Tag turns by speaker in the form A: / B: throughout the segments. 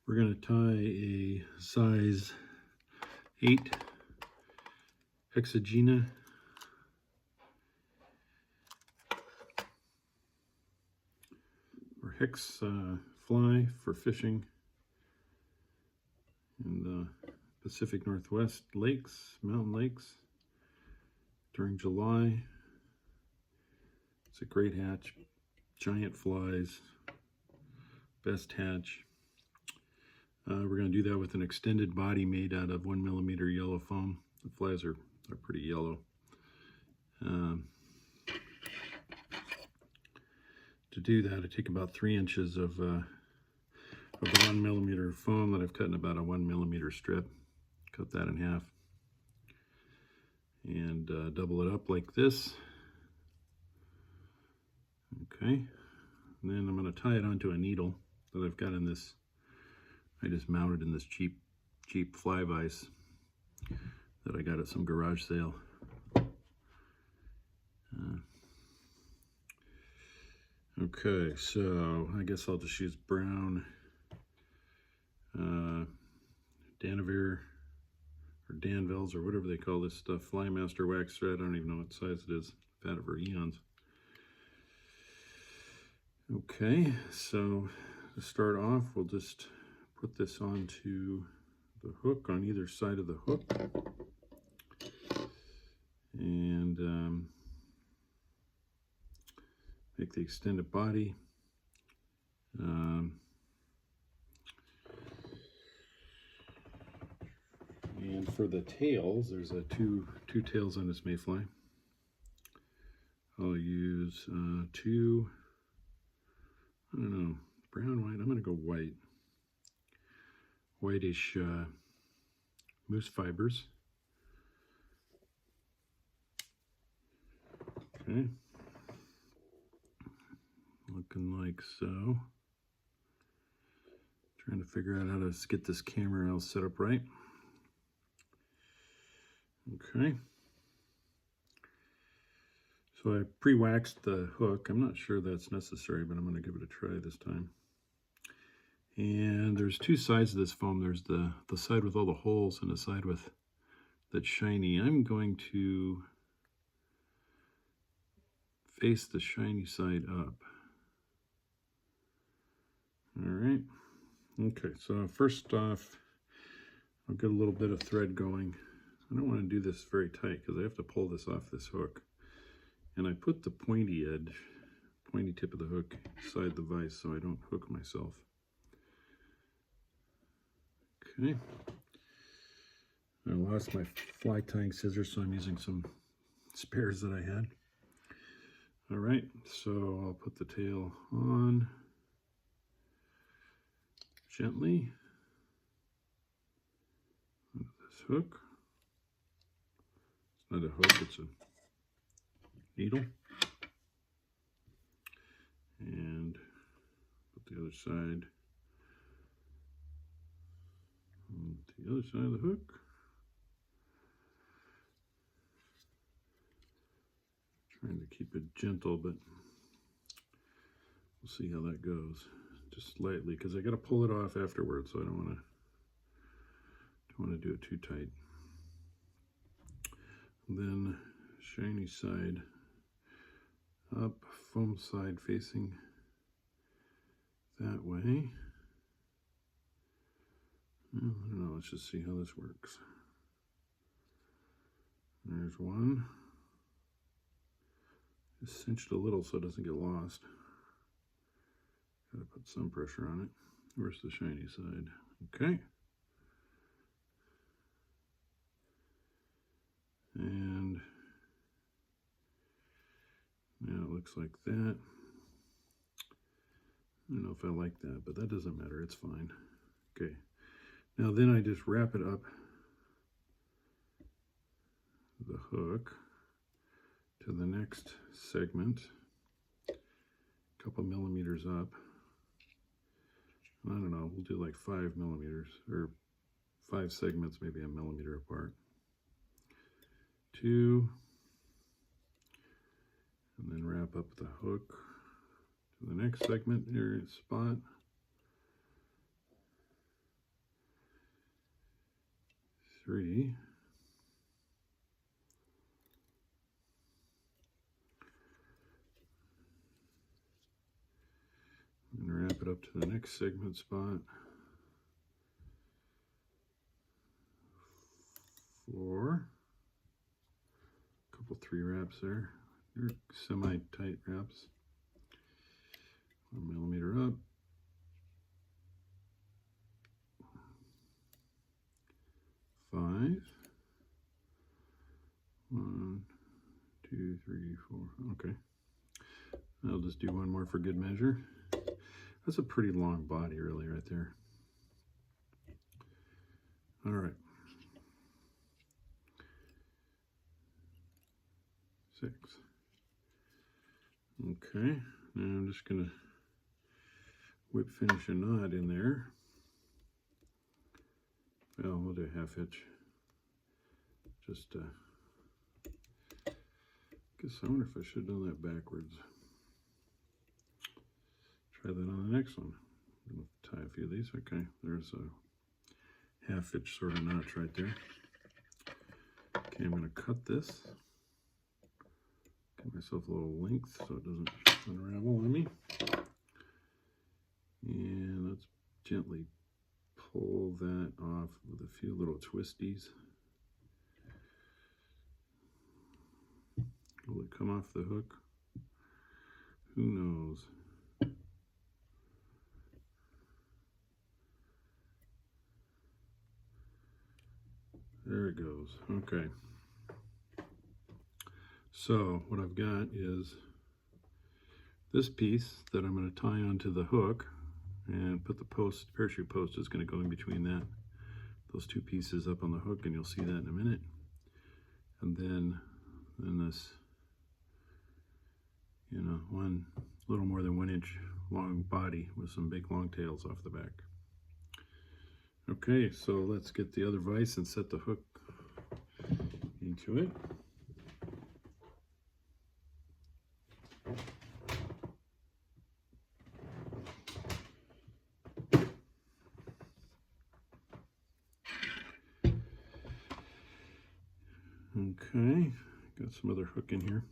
A: We're going to tie a size 8 Hexagenia or hex fly for fishing in the Pacific Northwest lakes, mountain lakes during July. It's a great hatch, giant flies, best hatch. We're going to do that with an extended body made out of 1mm yellow foam. The flies are pretty yellow. To do that, I take about 3 inches of the 1mm foam that I've cut in about a 1mm strip. Cut that in half and double it up like this. Okay, and then I'm going to tie it onto a needle that I've got in this. I just mounted in this cheap fly vise that I got at some garage sale. Okay, so I guess I'll just use brown Danavir or Danville's or whatever they call this stuff, Flymaster wax thread. I don't even know what size it is. I've had it for eons. Okay, so to start off, we'll just put this onto the hook on either side of the hook, and make the extended body. And for the tails, there's two tails on this mayfly. I'll use two, I don't know, brown, white. I'm going to go white. Whitish moose fibers. Okay. Looking like so. Trying to figure out how to get this camera all set up right. Okay. So I pre-waxed the hook. I'm not sure that's necessary, but I'm going to give it a try this time. And there's two sides of this foam. There's the side with all the holes and the side with that's shiny. I'm going to face the shiny side up. All right. Okay, so first off, I'll get a little bit of thread going. I don't want to do this very tight because I have to pull this off this hook. And I put the pointy tip of the hook inside the vise so I don't hook myself. Okay. I lost my fly tying scissors, so I'm using some spares that I had. All right, so I'll put the tail on gently onto this hook. It's not a hook, it's a needle. And put the other side on the other side of the hook. Trying to keep it gentle, but we'll see how that goes. Just slightly, because I got to pull it off afterwards, so I don't want to do it too tight. And then shiny side up, foam side facing that way. Well, I don't know, let's just see how this works. There's one. Just cinch it a little so it doesn't get lost. Gotta put some pressure on it. Where's the shiny side? Okay. And now it looks like that. I don't know if I like that, but that doesn't matter, it's fine. Okay. Now then I just wrap it up the hook to the next segment, a couple millimeters up. I don't know, we'll do like 5 millimeters, or 5 segments, maybe a millimeter apart. 2, and then wrap up the hook to the next segment area spot. 3. And wrap it up to the next segment spot. 4. Couple 3 wraps there. They're semi-tight wraps. 1 millimeter up. 5. 1, 2, 3, 4. Okay. I'll just do one more for good measure. That's a pretty long body, really, right there. All right. 6. Okay. Now I'm just going to whip finish a knot in there. Well, we'll do a half hitch. Just, guess I wonder if I should have done that backwards. Try that on the next one. I'm going to tie a few of these. Okay, there's a half hitch sort of notch right there. Okay, I'm going to cut this. Get myself a little length so it doesn't unravel on me. And let's gently pull that off with a few little twisties. Will it come off the hook? Who knows? There it goes. Okay. So what I've got is this piece that I'm going to tie onto the hook and put the post, parachute post is going to go in between those 2 pieces up on the hook, and you'll see that in a minute. And then this, you know, one little more than 1 inch long body with some big long tails off the back. Okay, so let's get the other vise and set the hook into it. Okay, got some other hook in here.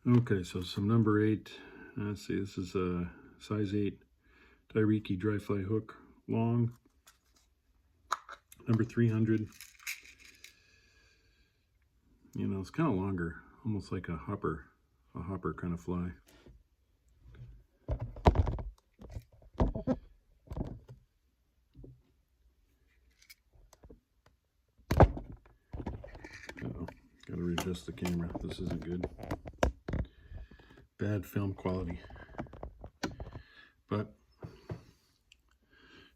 A: Okay, so some number 8. Let's see, this is a size 8 Dairiki dry fly hook, long, number 300. You know, it's kind of longer, almost like a hopper kind of fly. Uh-oh, gotta readjust the camera. This isn't good. Bad film quality. But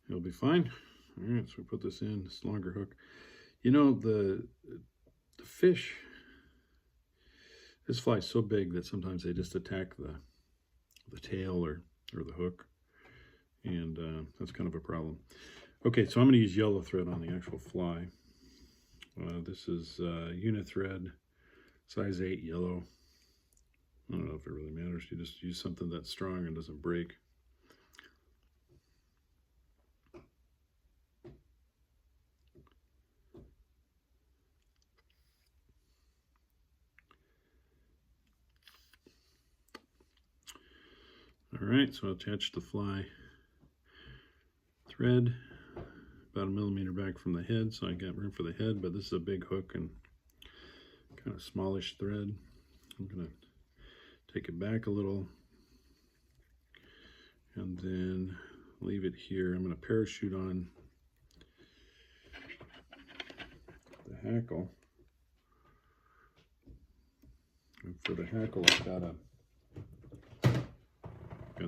A: it'll be fine. All right, so we put this in, this longer hook. You know, the fish, this fly is so big that sometimes they just attack the tail or the hook, and that's kind of a problem. Okay, so I'm going to use yellow thread on the actual fly. This is unit thread, size 8 yellow. I don't know if it really matters. You just use something that's strong and doesn't break. All right, so I'll attach the fly thread about 1 millimeter back from the head, so I got room for the head, but this is a big hook and kind of smallish thread. I'm going to take it back a little and then leave it here. I'm going to parachute on the hackle. And for the hackle, I've got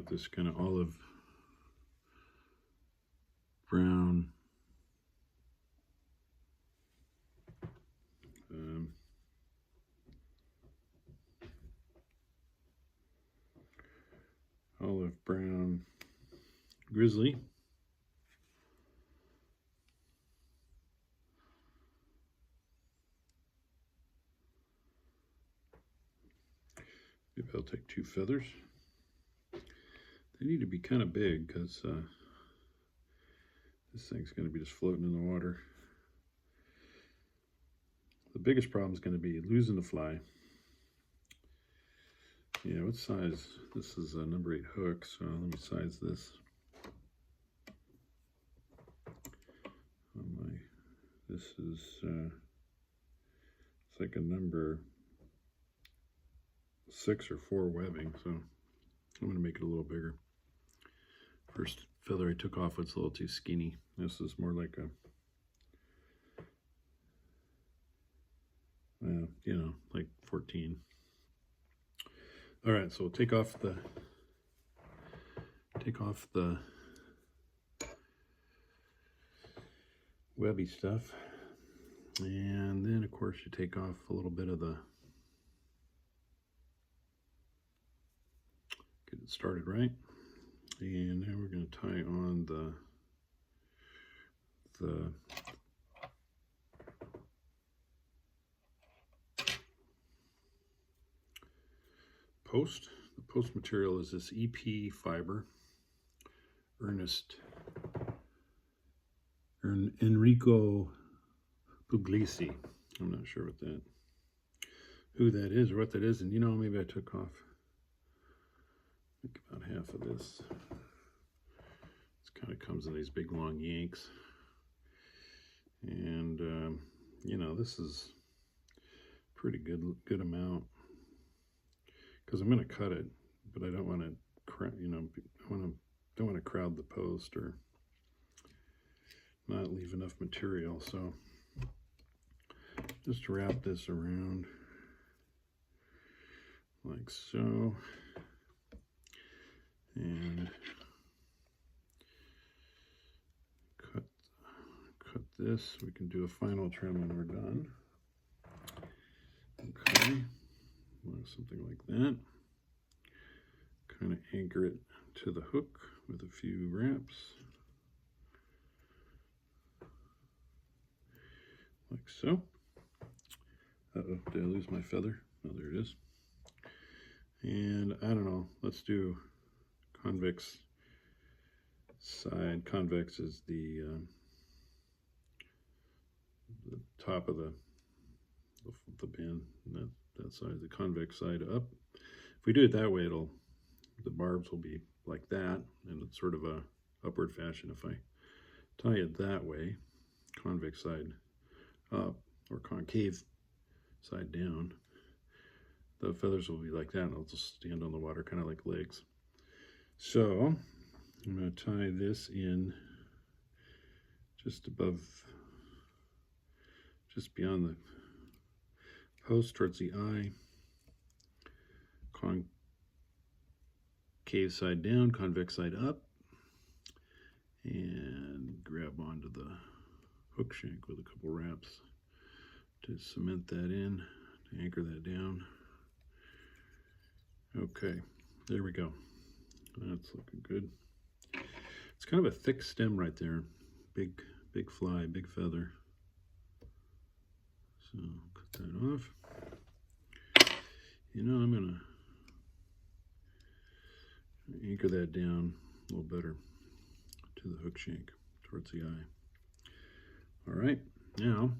A: this kind of olive brown grizzly. Maybe I'll take 2 feathers. They need to be kind of big because This thing's going to be just floating in the water. The biggest problem is going to be losing the fly. Yeah, what size? This is a number 8 hook, so let me size this. This is it's like a number 6 or 4 webbing, so I'm going to make it a little bigger. First feather I took off was a little too skinny. This is more like a, you know, like 14. All right, so we'll take off the webby stuff, and then of course you take off a little bit of the, get it started right, and now we're going to tie on the post. The post material is this EP fiber, Enrico Puglisi. I'm not sure who that is or what that is, and you know, maybe I took off like about half of this. It kind of comes in these big long yanks, and you know, this is pretty good amount, because I'm going to cut it, but I don't want to, you know, don't want to crowd the post or not leave enough material. So just wrap this around like so, and cut this. We can do a final trim when we're done. Okay, something like that. Kind of anchor it to the hook with a few wraps, like so. Uh-oh, did I lose my feather? Oh, there it is. And I don't know, let's do convex side. Convex is the top of the band, that side, the convex side up. If we do it that way, the barbs will be like that, and it's sort of a upward fashion. If I tie it that way, convex side up or concave side down, the feathers will be like that, and they'll just stand on the water, kind of like legs. So I'm going to tie this in just above, just beyond the post towards the eye. Concave side down, convex side up, and grab onto the hook shank with a couple wraps to cement that in, to anchor that down. Okay, there we go. That's looking good. It's kind of a thick stem right there. Big fly, big feather. So cut that off. You know, I'm gonna anchor that down a little better to the hook shank towards the eye. All right, now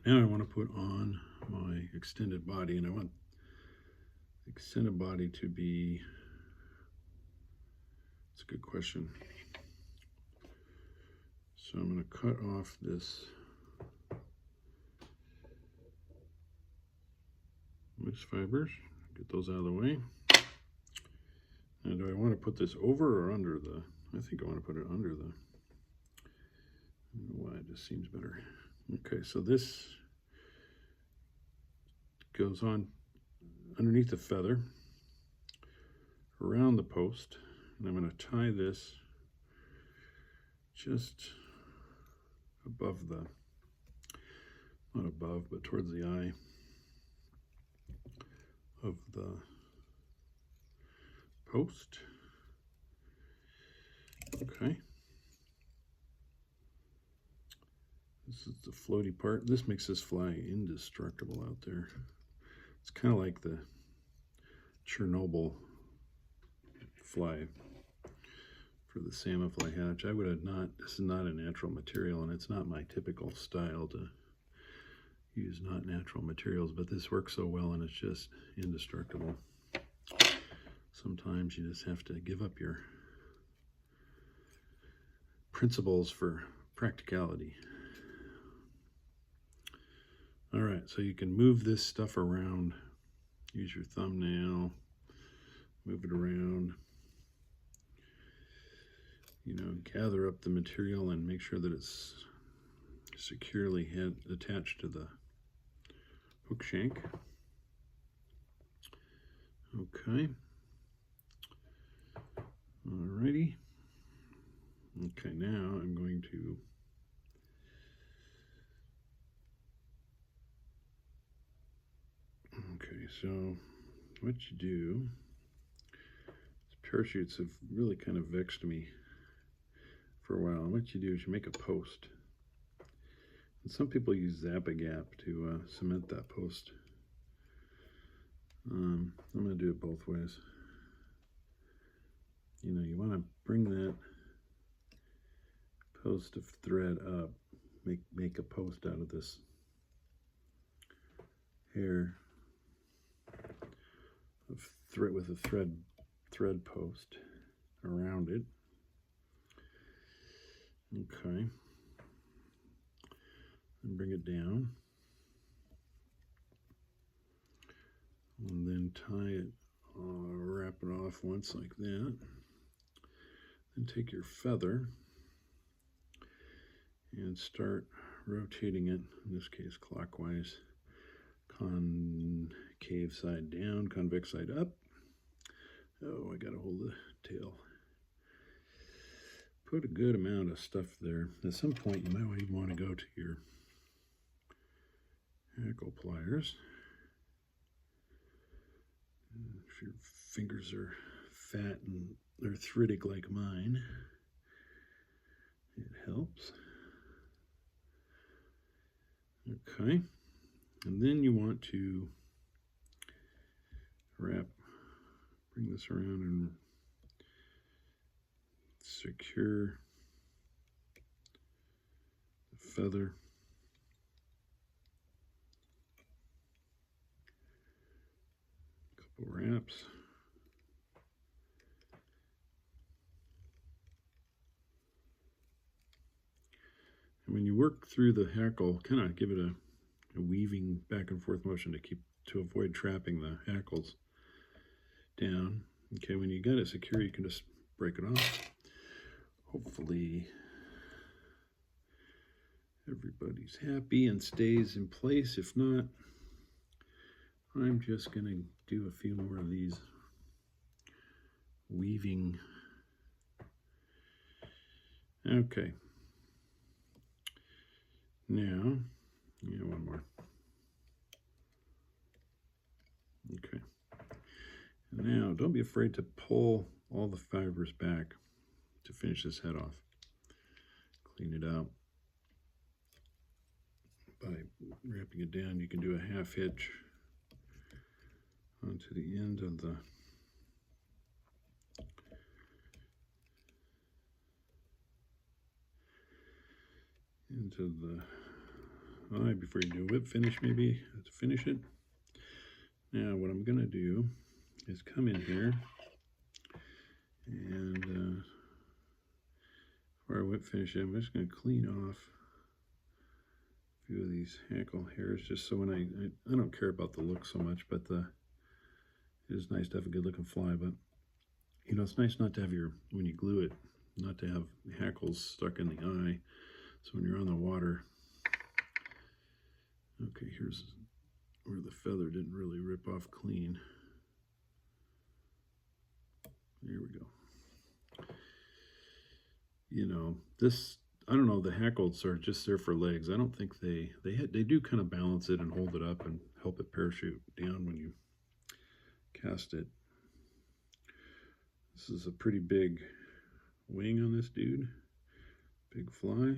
A: I want to put on my extended body, and I want the extended body to be, it's a good question. So I'm going to cut off this loose fibers, get those out of the way. And do I want to put this over or under the, I think I want to put it under the, I don't know why, it just seems better. Okay, so this goes on underneath the feather, around the post, and I'm going to tie this just above the, not above, but towards the eye of the post. Okay. This is the floaty part. This makes this fly indestructible out there. It's kind of like the Chernobyl fly for the salmonfly hatch. I would have not, this is not a natural material, and it's not my typical style to use not natural materials, but this works so well and it's just indestructible. Sometimes you just have to give up your principles for practicality. All right, so you can move this stuff around. Use your thumbnail, move it around. You know, gather up the material and make sure that it's securely attached to the hook shank. Okay. Alrighty. Okay, now I'm going to so what you do, parachutes have really kind of vexed me for a while. And what you do is you make a post. And some people use Zap-A-Gap to cement that post. I'm going to do it both ways. You know, you want to bring that post of thread up, make a post out of this hair of thread with a thread post around it. Okay, and bring it down, and then tie it, wrap it off once like that. Then take your feather and start rotating it, in this case clockwise, concave side down, convex side up. Oh, I gotta hold the tail. Put a good amount of stuff there. At some point you might even want to go to your hackle pliers. If your fingers are fat and arthritic like mine, it helps. Okay, and then you want to bring this around and secure the feather. A couple wraps. And when you work through the hackle, kind of give it a weaving back and forth motion to avoid trapping the hackles down. Okay, when you got it secure, you can just break it off. Hopefully everybody's happy and stays in place. If not, I'm just going to do a few more of these weaving. Okay. Now, one more. Okay. Now, don't be afraid to pull all the fibers back to finish this head off. Clean it out by wrapping it down. You can do a half hitch onto the end of the eye before you do a whip finish, maybe to finish it. Now what I'm going to do is come in here and before I whip finish it, I'm just going to clean off a few of these hackle hairs, just so when I don't care about the look so much, but it is nice to have a good looking fly. But you know, it's nice not to have when you glue it, not to have hackles stuck in the eye. So when you're on the water, okay, here's where the feather didn't really rip off clean. There we go. You know, this, I don't know, the hackles are just there for legs. I don't think they do kind of balance it and hold it up and help it parachute down when you cast it. This is a pretty big wing on this dude. Big fly.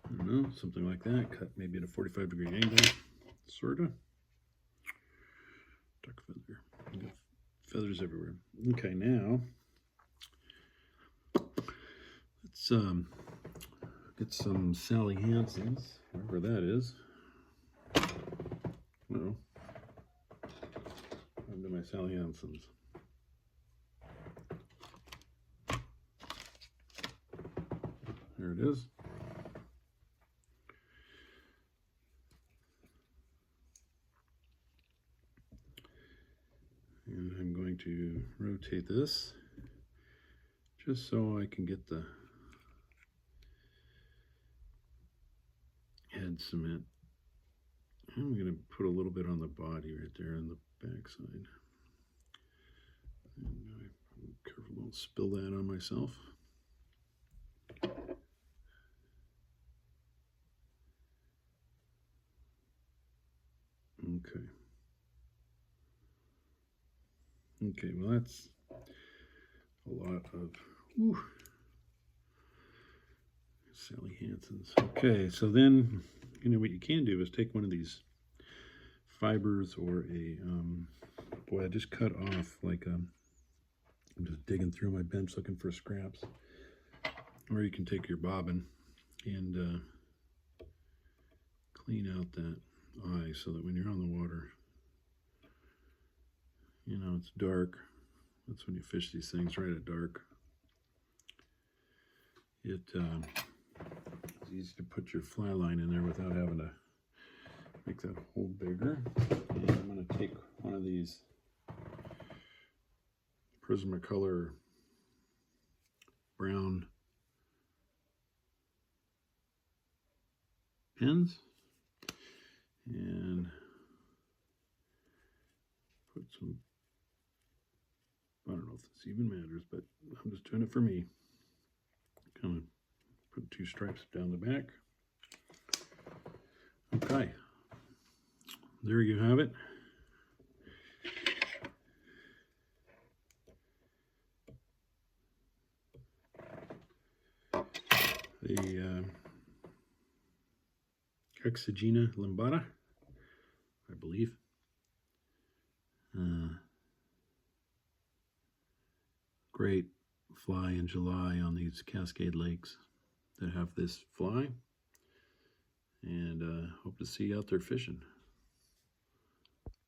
A: I don't know, something like that. Cut maybe at a 45-degree angle, sorta. Duck feather. Feathers everywhere. Okay, now Let's get some Sally Hansen's, wherever that is. No. Under my Sally Hansen's. There it is. And I'm going to rotate this just so I can get the head cement. I'm going to put a little bit on the body right there on the back side. And I'm careful, don't spill that on myself. Okay. Okay, well that's a lot of Sally Hansen's. Okay, so then, you know what you can do is take one of these fibers or a, boy, I just cut off like I'm just digging through my bench looking for scraps. Or you can take your bobbin and clean out that eye so that when you're on the water, you know, it's dark. That's when you fish these things, right at dark. It's easy to put your fly line in there without having to make that hole bigger. And I'm going to take one of these Prismacolor brown pens and put some, I don't know if this even matters, but I'm just doing it for me. Kind of put 2 stripes down the back. Okay, there you have it. The Hexagenia limbata, I believe. Great fly in July on these Cascade lakes that have this fly, and hope to see you out there fishing.